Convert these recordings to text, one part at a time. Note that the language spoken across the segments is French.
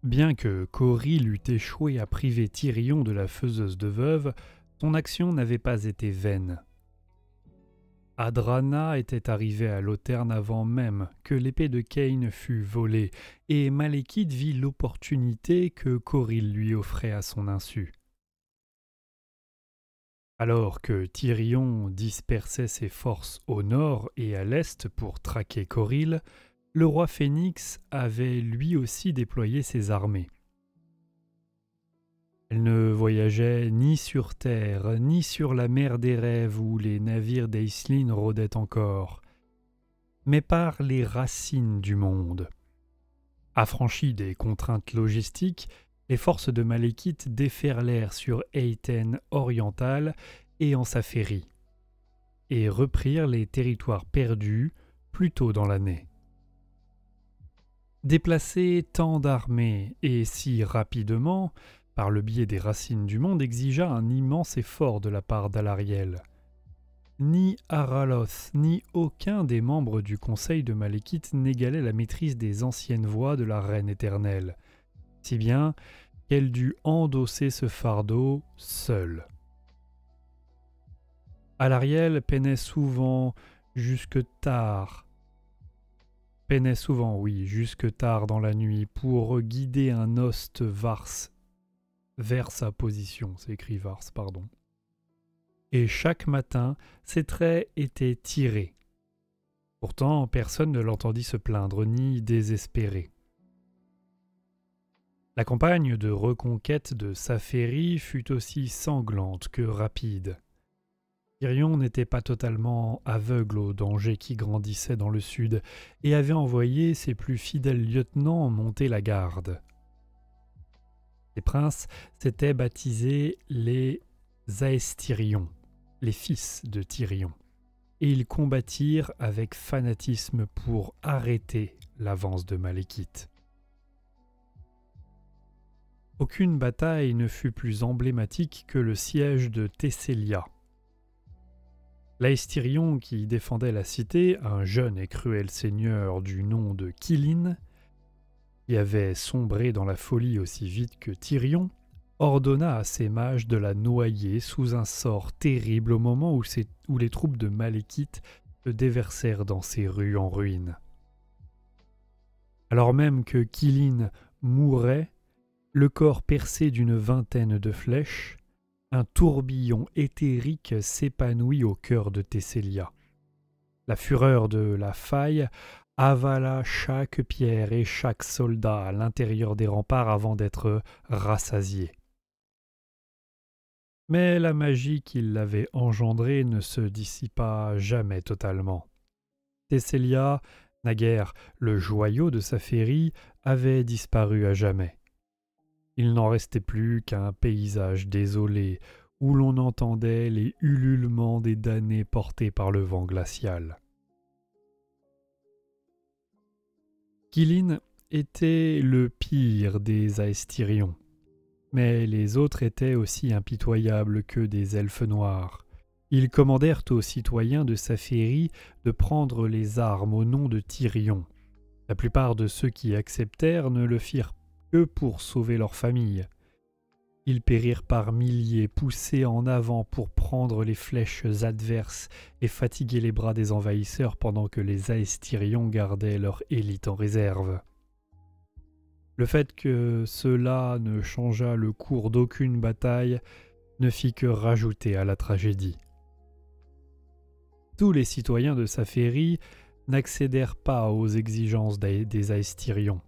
Bien que Coril eût échoué à priver Tyrion de la faiseuse de veuve, son action n'avait pas été vaine. Adrana était arrivé à Loterne avant même que l'épée de Cain fût volée, et Malekith vit l'opportunité que Coril lui offrait à son insu. Alors que Tyrion dispersait ses forces au nord et à l'est pour traquer Coril, le roi Phénix avait lui aussi déployé ses armées. Elles ne voyageaient ni sur terre, ni sur la mer des rêves où les navires d'Aisling rôdaient encore, mais par les racines du monde. Affranchies des contraintes logistiques, les forces de Malekith déferlèrent sur Eithel orientale et en Saphérie, et reprirent les territoires perdus plus tôt dans l'année. Déplacer tant d'armées et si rapidement, par le biais des racines du monde, exigea un immense effort de la part d'Alariel. Ni Araloth, ni aucun des membres du conseil de Malekith n'égalait la maîtrise des anciennes voies de la Reine éternelle, si bien qu'elle dut endosser ce fardeau seule. Alariel peinait souvent jusque tard dans la nuit pour guider un host vers sa position, c'est écrit Vars, pardon. Et chaque matin, ses traits étaient tirés. Pourtant, personne ne l'entendit se plaindre ni désespérer. La campagne de reconquête de Saphérie fut aussi sanglante que rapide. Tyrion n'était pas totalement aveugle aux dangers qui grandissaient dans le sud et avait envoyé ses plus fidèles lieutenants monter la garde. Les princes s'étaient baptisés les Aestyrions, les fils de Tyrion, et ils combattirent avec fanatisme pour arrêter l'avance de Malekith. Aucune bataille ne fut plus emblématique que le siège de Thessalia. L'Aestyrion qui défendait la cité, un jeune et cruel seigneur du nom de Kilin, qui avait sombré dans la folie aussi vite que Tyrion, ordonna à ses mages de la noyer sous un sort terrible au moment où les troupes de Malekith se déversèrent dans ces rues en ruine. Alors même que Kilin mourait, le corps percé d'une vingtaine de flèches, un tourbillon éthérique s'épanouit au cœur de Thessalia. La fureur de la faille avala chaque pierre et chaque soldat à l'intérieur des remparts avant d'être rassasié. Mais la magie qui l'avait engendrée ne se dissipa jamais totalement. Thessalia, naguère le joyau de Saphérie, avait disparu à jamais. Il n'en restait plus qu'un paysage désolé où l'on entendait les ululements des damnés portés par le vent glacial. Kilin était le pire des Aestyrions, mais les autres étaient aussi impitoyables que des elfes noirs. Ils commandèrent aux citoyens de Saphérie de prendre les armes au nom de Tyrion. La plupart de ceux qui acceptèrent ne le firent que pour sauver leur famille. Ils périrent par milliers, poussés en avant pour prendre les flèches adverses et fatiguer les bras des envahisseurs pendant que les Aestyrions gardaient leur élite en réserve. Le fait que cela ne changeât le cours d'aucune bataille ne fit que rajouter à la tragédie. Tous les citoyens de Saphérie n'accédèrent pas aux exigences des Aestyrions.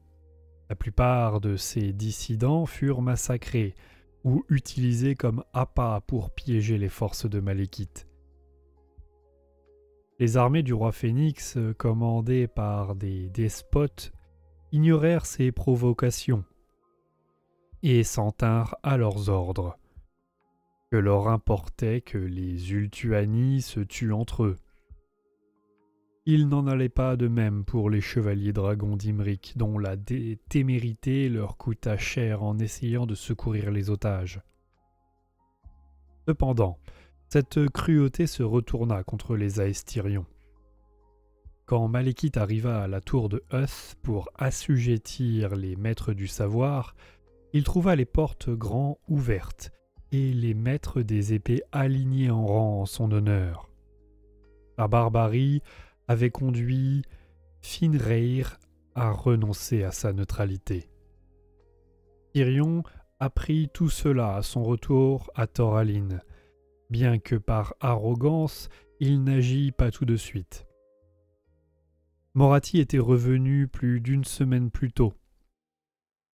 La plupart de ces dissidents furent massacrés ou utilisés comme appâts pour piéger les forces de Malekith. Les armées du roi Phénix, commandées par des despotes, ignorèrent ces provocations et s'en tinrent à leurs ordres. Que leur importait que les Ultuani se tuent entre eux. Il n'en allait pas de même pour les chevaliers dragons d'Imric, dont la témérité leur coûta cher en essayant de secourir les otages. Cependant, cette cruauté se retourna contre les Aestyrions. Quand Malekith arriva à la tour de Huth pour assujettir les maîtres du savoir, il trouva les portes grands ouvertes et les maîtres des épées alignés en rang en son honneur. La barbarie avait conduit Finrayr à renoncer à sa neutralité. Tirion apprit tout cela à son retour à Thoralin, bien que par arrogance, il n'agit pas tout de suite. Morathi était revenue plus d'1 semaine plus tôt.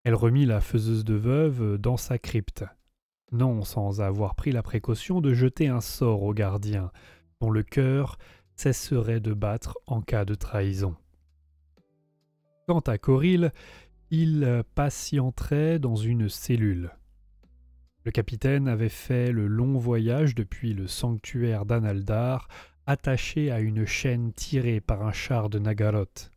Elle remit la faiseuse de veuve dans sa crypte, non sans avoir pris la précaution de jeter un sort au gardien, dont le cœur cesserait de battre en cas de trahison. Quant à Coril, il patienterait dans une cellule. Le capitaine avait fait le long voyage depuis le sanctuaire d'Analdar, attaché à une chaîne tirée par un char de Nagaroth.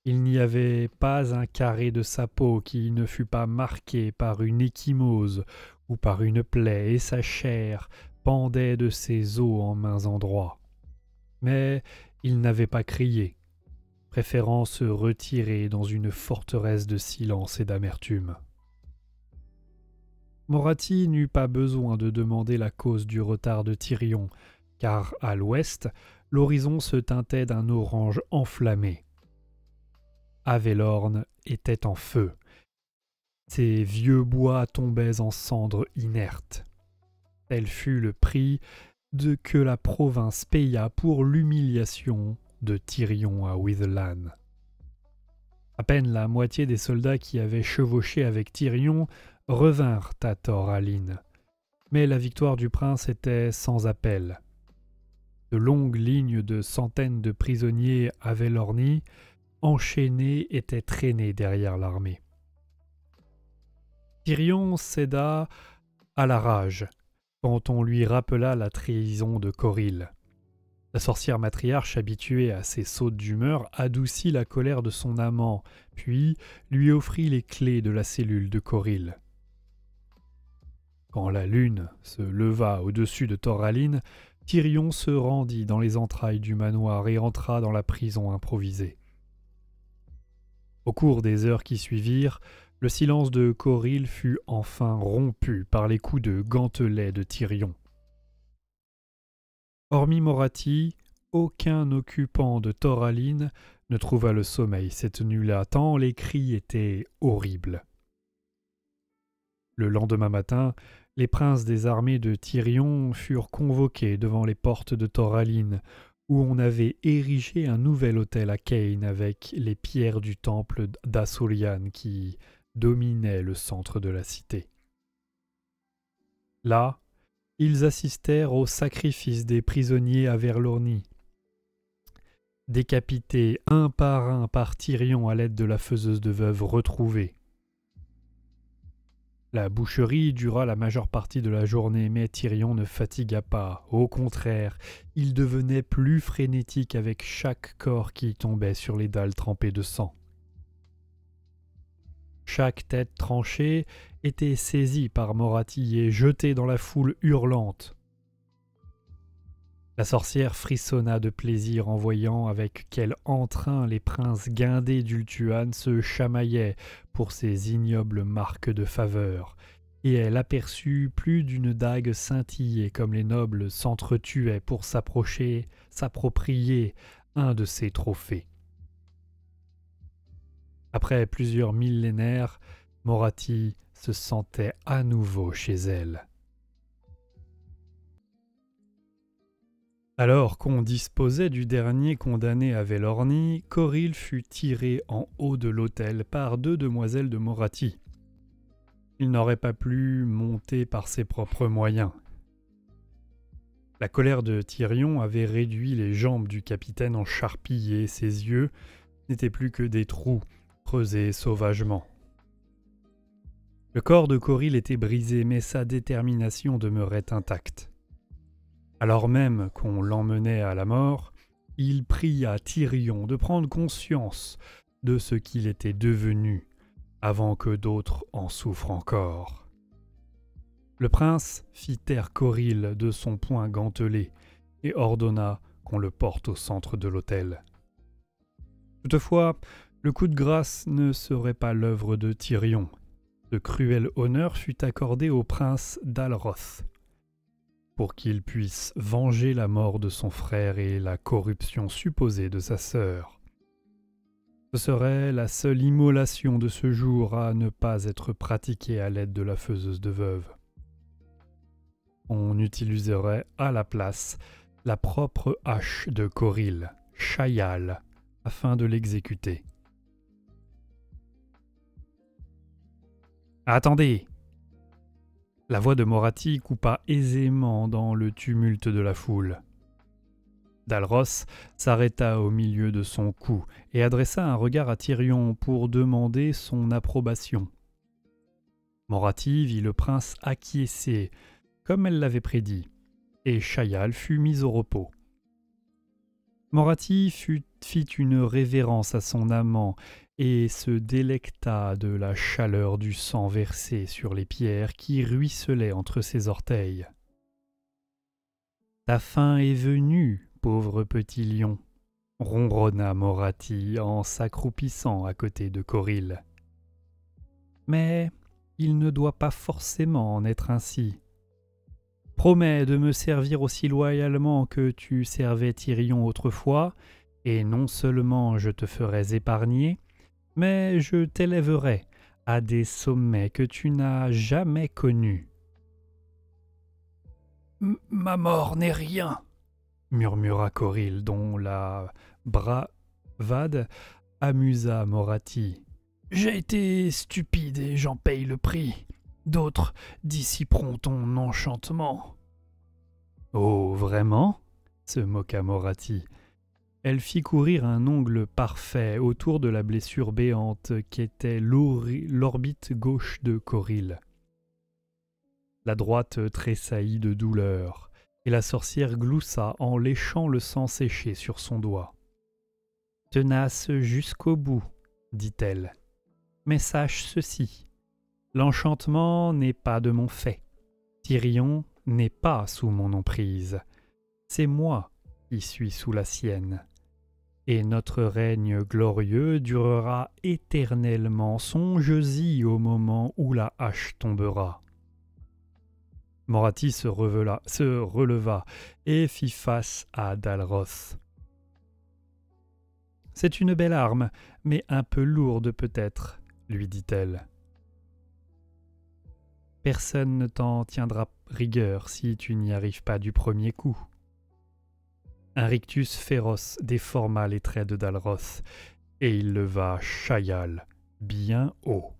Il n'y avait pas un carré de sa peau qui ne fût pas marqué par une ecchymose ou par une plaie, et sa chair pendait de ses os en mains endroits. Mais il n'avait pas crié, préférant se retirer dans une forteresse de silence et d'amertume. Morathi n'eut pas besoin de demander la cause du retard de Tirion, car à l'ouest, l'horizon se teintait d'un orange enflammé. Avelorn était en feu. Ses vieux bois tombaient en cendres inertes. Tel fut le prix que la province paya pour l'humiliation de Tirion à Witherland. À peine la moitié des soldats qui avaient chevauché avec Tirion revinrent à Thoralin, mais la victoire du prince était sans appel. De longues lignes de centaines de prisonniers avelornis, enchaînés, étaient traînés derrière l'armée. Tirion céda à la rage quand on lui rappela la trahison de Coril. La sorcière matriarche, habituée à ces sautes d'humeur, adoucit la colère de son amant, puis lui offrit les clés de la cellule de Coril. Quand la lune se leva au-dessus de Thoralin, Tirion se rendit dans les entrailles du manoir et entra dans la prison improvisée. Au cours des heures qui suivirent, le silence de Coril fut enfin rompu par les coups de gantelet de Tirion. Hormis Morathi, aucun occupant de Thoralin ne trouva le sommeil cette nuit-là, tant les cris étaient horribles. Le lendemain matin, les princes des armées de Tirion furent convoqués devant les portes de Thoralin, où on avait érigé un nouvel autel à Cain avec les pierres du temple d'Asurian qui dominait le centre de la cité. Là, ils assistèrent au sacrifice des prisonniers avelornis, décapités un par Tirion à l'aide de la faiseuse de veuve retrouvée. La boucherie dura la majeure partie de la journée, mais Tirion ne fatigua pas. Au contraire, il devenait plus frénétique avec chaque corps qui tombait sur les dalles trempées de sang. Chaque tête tranchée était saisie par Morathi et jetée dans la foule hurlante. La sorcière frissonna de plaisir en voyant avec quel entrain les princes guindés d'Ultuan se chamaillaient pour ces ignobles marques de faveur, et elle aperçut plus d'une dague scintiller comme les nobles s'entretuaient pour s'approprier un de ces trophées. Après plusieurs millénaires, Morathi se sentait à nouveau chez elle. Alors qu'on disposait du dernier condamné à Velorni, Coril fut tiré en haut de l'autel par 2 demoiselles de Morathi. Il n'aurait pas pu monter par ses propres moyens. La colère de Tirion avait réduit les jambes du capitaine en charpie et ses yeux n'étaient plus que des trous creusés sauvagement. Le corps de Coril était brisé, mais sa détermination demeurait intacte. Alors même qu'on l'emmenait à la mort, il pria Tirion de prendre conscience de ce qu'il était devenu avant que d'autres en souffrent encore. Le prince fit taire Coril de son poing gantelé et ordonna qu'on le porte au centre de l'autel. Toutefois, le coup de grâce ne serait pas l'œuvre de Tyrion. De cruel honneur fut accordé au prince d'Alroth, pour qu'il puisse venger la mort de son frère et la corruption supposée de sa sœur. Ce serait la seule immolation de ce jour à ne pas être pratiquée à l'aide de la faiseuse de veuve. On utiliserait à la place la propre hache de Coril, Shaial, afin de l'exécuter. « Attendez !» La voix de Morathi coupa aisément dans le tumulte de la foule. Dalros s'arrêta au milieu de son cou et adressa un regard à Tyrion pour demander son approbation. Morathi vit le prince acquiescer, comme elle l'avait prédit, et Shaial fut mis au repos. Morathi fit une révérence à son amant et se délecta de la chaleur du sang versé sur les pierres qui ruisselaient entre ses orteils. « Ta fin est venue, pauvre petit lion !» ronronna Morathi en s'accroupissant à côté de Coril. « Mais il ne doit pas forcément en être ainsi. Promets de me servir aussi loyalement que tu servais Tyrion autrefois, et non seulement je te ferai épargner, mais je t'élèverai à des sommets que tu n'as jamais connus. »« Ma mort n'est rien !» murmura Coril, dont la bravade amusa Morathi. « J'ai été stupide et j'en paye le prix. D'autres dissiperont ton enchantement. »« Oh, vraiment ?» se moqua Morathi. Elle fit courir un ongle parfait autour de la blessure béante qu'était l'orbite gauche de Coril. La droite tressaillit de douleur, et la sorcière gloussa en léchant le sang séché sur son doigt. « Tenace jusqu'au bout, dit-elle. Mais sache ceci, l'enchantement n'est pas de mon fait. Tyrion n'est pas sous mon emprise. C'est moi qui suis sous la sienne. Et notre règne glorieux durera éternellement. Songe-y au moment où la hache tombera. » Morathi se releva et fit face à Dalroth. « C'est une belle arme, mais un peu lourde peut-être, » lui dit-elle. « Personne ne t'en tiendra rigueur si tu n'y arrives pas du premier coup. » Un rictus féroce déforma les traits de Dalroth, et il leva Shaial bien haut.